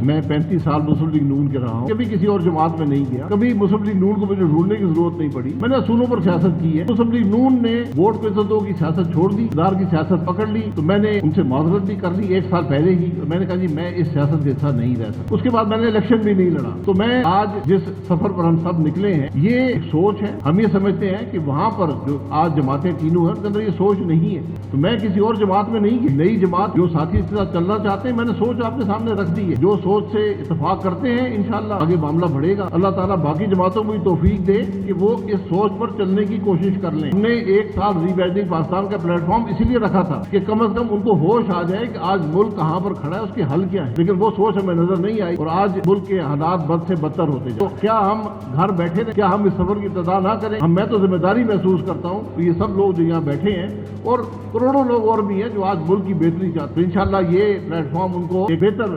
میں 35 سال مسلم لیگ نون کے رہا ہوں, کبھی کسی اور جماعت میں نہیں گیا, کبھی مسلم لیگ نون کو مجھے ڈھونڈنے کی ضرورت نہیں پڑی. میں نے اصولوں پر سیاست کی ہے. مسلم لیگ نون نے ووٹ پہ عزتوں کی سیاست چھوڑ دی, اقتدار کی سیاست پکڑ لی, تو میں نے ان سے معذرت بھی کر لی 1 سال پہلے ہی. میں نے کہا جی میں اس سیاست کے حصہ نہیں رہ سکتا. اس کے بعد میں نے الیکشن بھی نہیں لڑا. تو میں آج جس سفر پر ہم سب نکلے ہیں یہ ایک سوچ ہے. ہم یہ سمجھتے ہیں کہ وہاں پر جو آج جماعتیں تینوں ہیں ان کے اندر یہ سوچ نہیں ہے. تو میں کسی اور جماعت میں نہیں گئی. نئی جماعت جو ساتھی اس کے ساتھ چلنا چاہتے ہیں میں نے سوچ آپ کے سامنے رکھ دی ہے. جو سوچ سے اتفاق کرتے ہیں انشاءاللہ آگے معاملہ بڑھے گا. اللہ تعالیٰ باقی جماعتوں کو بھی توفیق دے کہ وہ اس سوچ پر چلنے کی کوشش کر لیں. ہم نے 1 سال ری بیجنگ پاکستان کا پلیٹ فارم اسی لیے رکھا تھا کہ کم از کم ان کو ہوش آ جائے کہ آج ملک کہاں پر کھڑا ہے, اس کے حل کیا ہے. لیکن وہ سوچ ہمیں نظر نہیں آئی اور آج ملک کے حالات بد سے بدتر ہوتے ہیں. تو کیا ہم گھر بیٹھے رہیں, کیا ہم اس سفر کی ابتدا نہ کریں؟ میں تو ذمہ داری محسوس کرتا ہوں. یہ سب لوگ جو یہاں بیٹھے ہیں اور کروڑوں لوگ اور بھی ہیں جو آج ملک کی بہتری چاہتے ہیں, انشاءاللہ یہ پلیٹ فارم ان کو ایک بہتر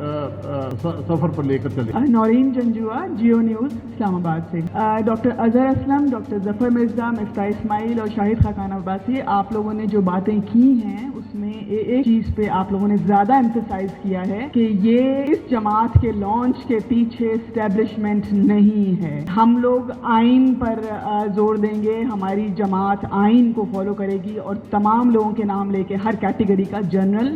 سفر پر لے کر چلے. نورین جنجوا, جیو نیوز, اسلام آباد سے. ڈاکٹر اظہر اسلم, ڈاکٹر ظفر مرزا, مفتاح اسماعیل اور شاہد خاقان عباسی, آپ لوگوں نے جو باتیں کی ہیں اس میں ایک چیز پہ آپ لوگوں نے زیادہ ایمفسائز کیا ہے کہ یہ اس جماعت کے لانچ کے پیچھے اسٹیبلشمنٹ نہیں ہے. ہم لوگ آئین پر زور دیں گے, ہماری جماعت آئین کو فالو کرے گی اور تمام لوگوں کے نام لے کے ہر کیٹیگری کا جنرل,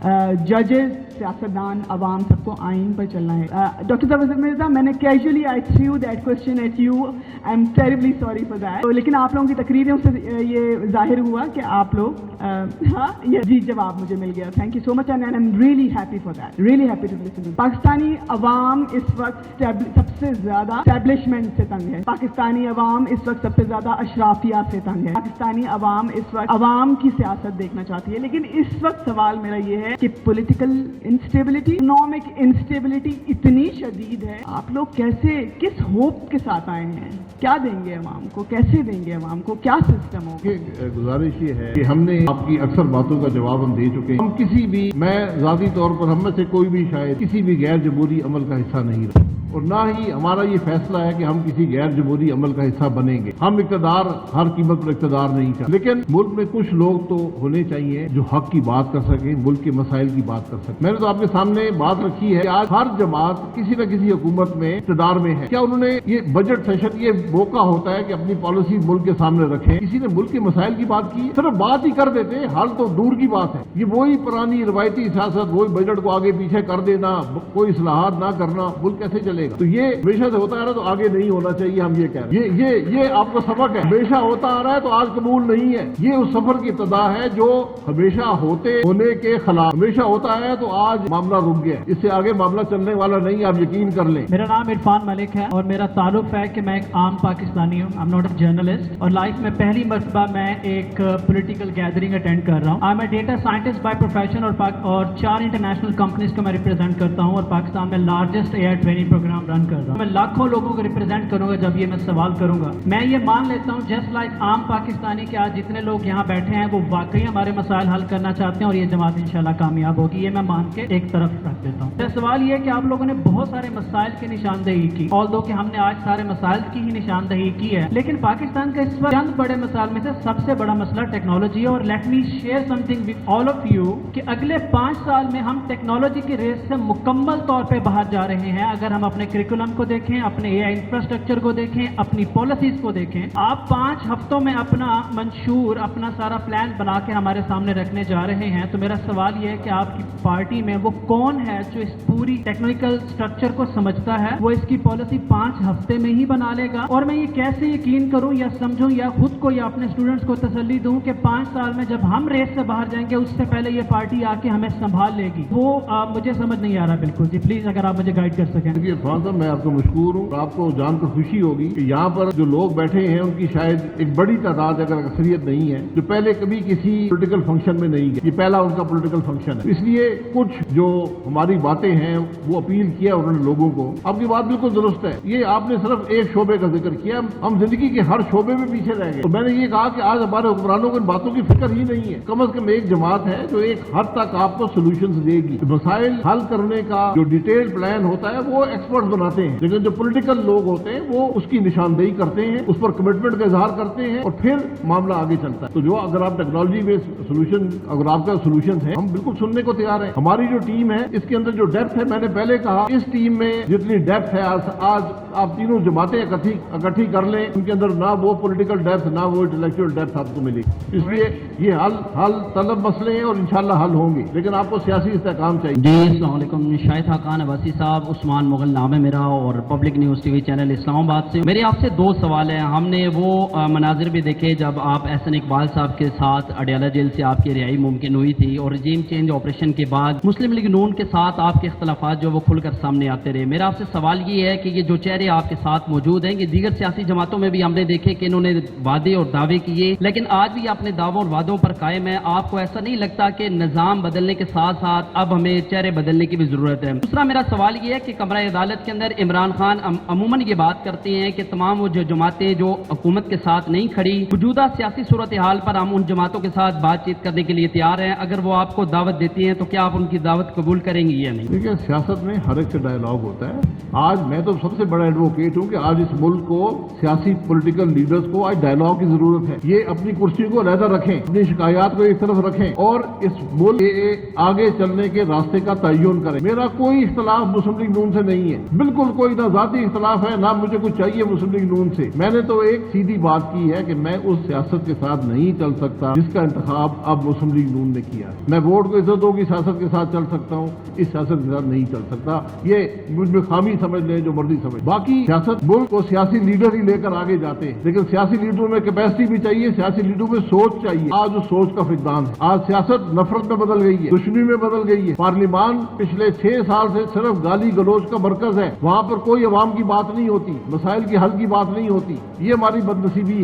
ججز, سیاستدان, عوام سب کو آئین پر چلنا ہے. ڈاکٹر ظفر مرزا, میں نے casually I threw that question at you, I am terribly sorry for that. لیکن آپ لوگوں کی تقریروں سے یہ ظاہر ہوا کہ آپ لوگ ہاں جی جواب مجھے مل گیا. Thank you so much and I am really happy for that, really happy to listen. Pakistani عوام اس وقت سب سے زیادہ اسٹیبلشمنٹ سے تنگ ہے. پاکستانی عوام اس وقت سب سے زیادہ اشرافیہ سے تنگ ہے. پاکستانی عوام اس وقت عوام کی سیاست دیکھنا چاہتی ہے. لیکن اس وقت سوال میرا یہ ہے کہ پولیٹیکل انسٹیبلٹی, اکنامک انسٹیبلٹی اتنی شدید ہے, آپ لوگ کیسے, کس ہوپ کے ساتھ آئے ہیں؟ کیا دیں گے عوام کو, کیسے دیں گے عوام کو, کیا سسٹم ہوگا؟ گزارش یہ ہے کہ ہم نے آپ کی اکثر باتوں کا جواب ہم دے چکے ہیں. ہم کسی بھی, میں ذاتی طور پر ہم میں سے کوئی بھی شاید کسی بھی غیر جمہوری عمل کا حصہ نہیں رہا اور نہ ہی ہمارا یہ فیصلہ ہے کہ ہم کسی غیر جمہوری عمل کا حصہ بنیں گے. ہم اقتدار, ہر قیمت پر اقتدار نہیں چاہتے, لیکن ملک میں کچھ لوگ تو ہونے چاہیے جو حق کی بات کر سکیں, ملک کے مسائل کی بات کر سکیں. میں نے تو آپ کے سامنے بات رکھی ہے کہ آج ہر جماعت کسی نہ کسی حکومت میں اقتدار میں ہے. کیا انہوں نے یہ بجٹ سیشن, یہ موقع ہوتا ہے کہ اپنی پالیسی ملک کے سامنے رکھیں؟ کسی نے ملک کے مسائل کی بات کی؟ صرف بات ہی کر دیتے, حل تو دور کی بات ہے. یہ وہی پرانی روایتی سیاست, وہی بجٹ کو آگے پیچھے کر دینا, کوئی اصلاحات نہ کرنا, ملک کیسے چلے گا؟ تو یہ ہمیشہ سے ہوتا ہے نا, تو آگے نہیں ہونا چاہیے. ہم یہ کہہ رہے ہیں, یہ آپ کو سبق ہے. ہمیشہ ہوتا آ رہا ہے تو آج قبول نہیں ہے. یہ اس سفر کی ابتدا ہے جو ہمیشہ ہونے کے خلاف ہمیشہ ہوتا ہے, تو آج معاملہ رک گیا. اس سے آگے معاملہ چلنے والا نہیں, آپ یقین کر لیں. میرا نام عرفان ملک ہے اور میرا تعلق ہے کہ میں ایک عام پاکستانی ہوں. I am not a journalist, اور لائف میں پہلی مرتبہ میں ایک پولیٹیکل گیدرنگ اٹینڈ کر رہا ہوں. I am a data scientist by profession اور 4 انٹرنیشنل کمپنیز کو میں ریپرزینٹ کرتا ہوں اور پاکستان میں largest AI training program run کر رہا ہوں. میں لاکھوں لوگوں کو ریپرزینٹ کروں گا جب یہ میں سوال کروں گا. میں یہ مان لیتا ہوں جسٹ لائک عام پاکستانی کہ آج جتنے لوگ یہاں بیٹھے ہیں وہ واقعی ہمارے مسائل حل کرنا چاہتے ہیں اور یہ جماعت انشاءاللہ کامیاب ہوگی. یہ میں مان کے ایک طرف رکھ دیتا ہوں. میرا سوال یہ ہے کہ آپ لوگوں نے بہت سارے مسائل کی نشاندہی کی, آلدو کہ ہم نے آج سارے مسائل کی ہی نشاندہی کی ہے, لیکن پاکستان کا اس وقت چند بڑے مسائل میں سے سب سے بڑا مسئلہ ٹیکنالوجی ہے. اور let me share some thing with all of you کہ اگلے 5 سال میں ہم ٹیکنالوجی کی ریس سے مکمل طور پہ باہر جا رہے ہیں. اگر ہم اپنے کریکولم کو دیکھیں, اپنے AI انفراسٹرکچر کو دیکھیں, اپنی پالیسیز کو دیکھیں, آپ 5 ہفتوں میں اپنا منشور, اپنا سارا پلان بنا کے ہمارے سامنے رکھنے جا رہے ہیں. تو میرا سوال یہ ہے کہ آپ کی پارٹی میں وہ کون ہے جو اس پوری ٹیکنیکل سٹرکچر کو سمجھتا ہے, وہ اس کی پالیسی 5 ہفتے میں ہی بنا لے گا؟ اور میں یہ کیسے یقین کروں یا سمجھوں یا خود کو یا اپنے اسٹوڈنٹس کو تسلی دوں کہ 5 سال میں جب ہم ریس سے باہر جائیں گے اس سے پہلے یہ پارٹی آ کے ہمیں سنبھال لے گی؟ وہ مجھے سمجھ نہیں آ رہا بالکل. جی پلیز اگر آپ مجھے گائیڈ کر سکیں. دیکھیے عرفان صاحب, میں آپ کو مشکور ہوں. آپ کو جان کر خوشی ہوگی کہ یہاں پر جو لوگ بیٹھے ہیں ان کی شاید ایک بڑی تعداد اگر اکثریت نہیں ہے جو پہلے کبھی کسی پولیٹیکل فنکشن میں نہیں گئے. یہ پہلا ان کا پولیٹیکل فنکشن ہے. اس لیے کچھ جو ہماری باتیں ہیں وہ اپیل کیا انہوں نے لوگوں کو. آپ کی بات بالکل درست ہے. یہ آپ نے صرف ایک شعبے کا ذکر کیا, ہم زندگی کے ہر شعبے میں پیچھے رہ گئے. تو میں نے یہ کہا کہ آج ہمارے حکمرانوں کو ان باتوں کی فکر ہی نہیں ہے. کم از کم ایک جماعت ہے جو ایک حد تک آپ کو سولوشنز دے گی. مسائل حل کرنے کا جو ڈیٹیل پلان ہوتا ہے وہ ایکسپرٹس بناتے ہیں, لیکن جو پولیٹیکل لوگ ہوتے ہیں وہ اس کی نشاندہی کرتے ہیں, اس پر کمٹمنٹ کا اظہار کرتے ہیں اور پھر معاملہ آگے چلتا ہے. تو جو اگر آپ ٹیکنالوجی بیسڈ سولوشن, اگر آپ کا سولوشن ہے, ہم بالکل سننے کو تیار ہیں. ہماری جو ٹیم ہے اس کے اندر جو ڈیپتھ ہے, میں نے پہلے کہا اس ٹیم میں جتنی ڈیپتھ ہے آج آپ تینوں جماعتیں اکٹھی کر لیں، ان کے اندر نہ وہ پولیٹیکل ڈیپتھ نہ وہ انٹلیکچوئل ڈیپتھ آپ کو ملے گی. اس لیے یہ حل طلب مسئلے ہیں اور انشاءاللہ حل ہوں گے، لیکن آپ کو سیاسی استحکام چاہیے. جی السلام علیکم، شاہد خاقان عباسی صاحب، عثمان مغل نام ہے میرا اور public news T V channel اسلام آباد سے. میرے آپ سے دو سوال ہیں. ہم نے وہ مناظر بھی دیکھے جب آپ احسن اقبال صاحب کے ساتھ اڈیالہ جیل سے آپ کی رہائی ممکن ہوئی تھی، اور رجیم چینج آپریشن کے بعد مسلم لیگ نون کے ساتھ آپ کے اختلافات جو وہ کھل کر سامنے آتے رہے. میرا آپ سے سوال یہ ہے کہ یہ جو چہرے آپ کے ساتھ موجود ہیں، کہ دیگر سیاسی جماعتوں میں بھی ہم نے دیکھے کہ انہوں نے وعدے اور دعوے کیے، لیکن آج بھی اپنے دعووں اور وعدوں پر قائم ہے. آپ کو ایسا نہیں لگتا کہ نظام بدلنے کے ساتھ ساتھ اب ہمیں چہرے بدلنے کی بھی ضرورت ہے؟ دوسرا میرا سوال یہ ہے کہ کمرہ عدالت کے اندر عمران خان عموماً یہ بات کرتے ہیں کہ تمام وہ جو جماعتیں جو حکومت کے ساتھ نہیں کھڑی، موجودہ سیاسی صورتحال پر ہم ان جماعتوں کے ساتھ بات چیت کرنے کے لیے تیار ہیں. اگر وہ آپ کو دعوت دیتی ہیں تو کیا آپ ان کی دعوت قبول کریں گی یا نہیں؟ دیکھیں، سیاست میں ہر ایک سے ڈائلاگ ہوتا ہے. آج میں تو سب سے بڑا ایڈوکیٹ ہوں کہ آج اس ملک کو سیاسی پولیٹیکل لیڈرز کو آج ڈائلاگ کی ضرورت ہے. یہ اپنی کرسی کو علیحدہ رکھیں، اپنی شکایات کو ایک طرف رکھیں اور اس ملک کے آگے چلنے کے راستے کا تعین کریں. میرا کوئی اختلاف مسلم لیگ نون سے نہیں ہے، بالکل کوئی نہ ذاتی اختلاف ہے نہ مجھے کچھ چاہیے مسلم لیگ نون سے. میں نے تو ایک سیدھی بات کی ہے کہ میں اس سیاست کے ساتھ نہیں چل سکتا جس کا انتخاب اب مسلم لیگ نون نے کیا. میں ووٹ کو عزت دو کی سیاست کے ساتھ چل سکتا ہوں، اس سیاست کے ساتھ نہیں چل سکتا. یہ مجھ میں خامی سمجھ لیں جو مرضی سمجھ. باقی سیاست ملک کو سیاسی لیڈر ہی لے کر آگے جاتے ہیں، لیکن سیاسی لیڈروں میں کیپیسٹی بھی چاہیے، سیاسی لیڈروں میں سوچ چاہیے. آج اس سوچ کا فقدان ہے. آج سیاست نفرت میں بدل گئی ہے، دشمنی میں بدل گئی ہے. پارلیمان پچھلے 6 سال سے صرف گالی گلوچ کا مرکز ہے. وہاں پر کوئی عوام کی بات نہیں ہوتی، مسائل کی حل کی بات نہیں ہوتی. یہ ہماری بدنصیبی ہے.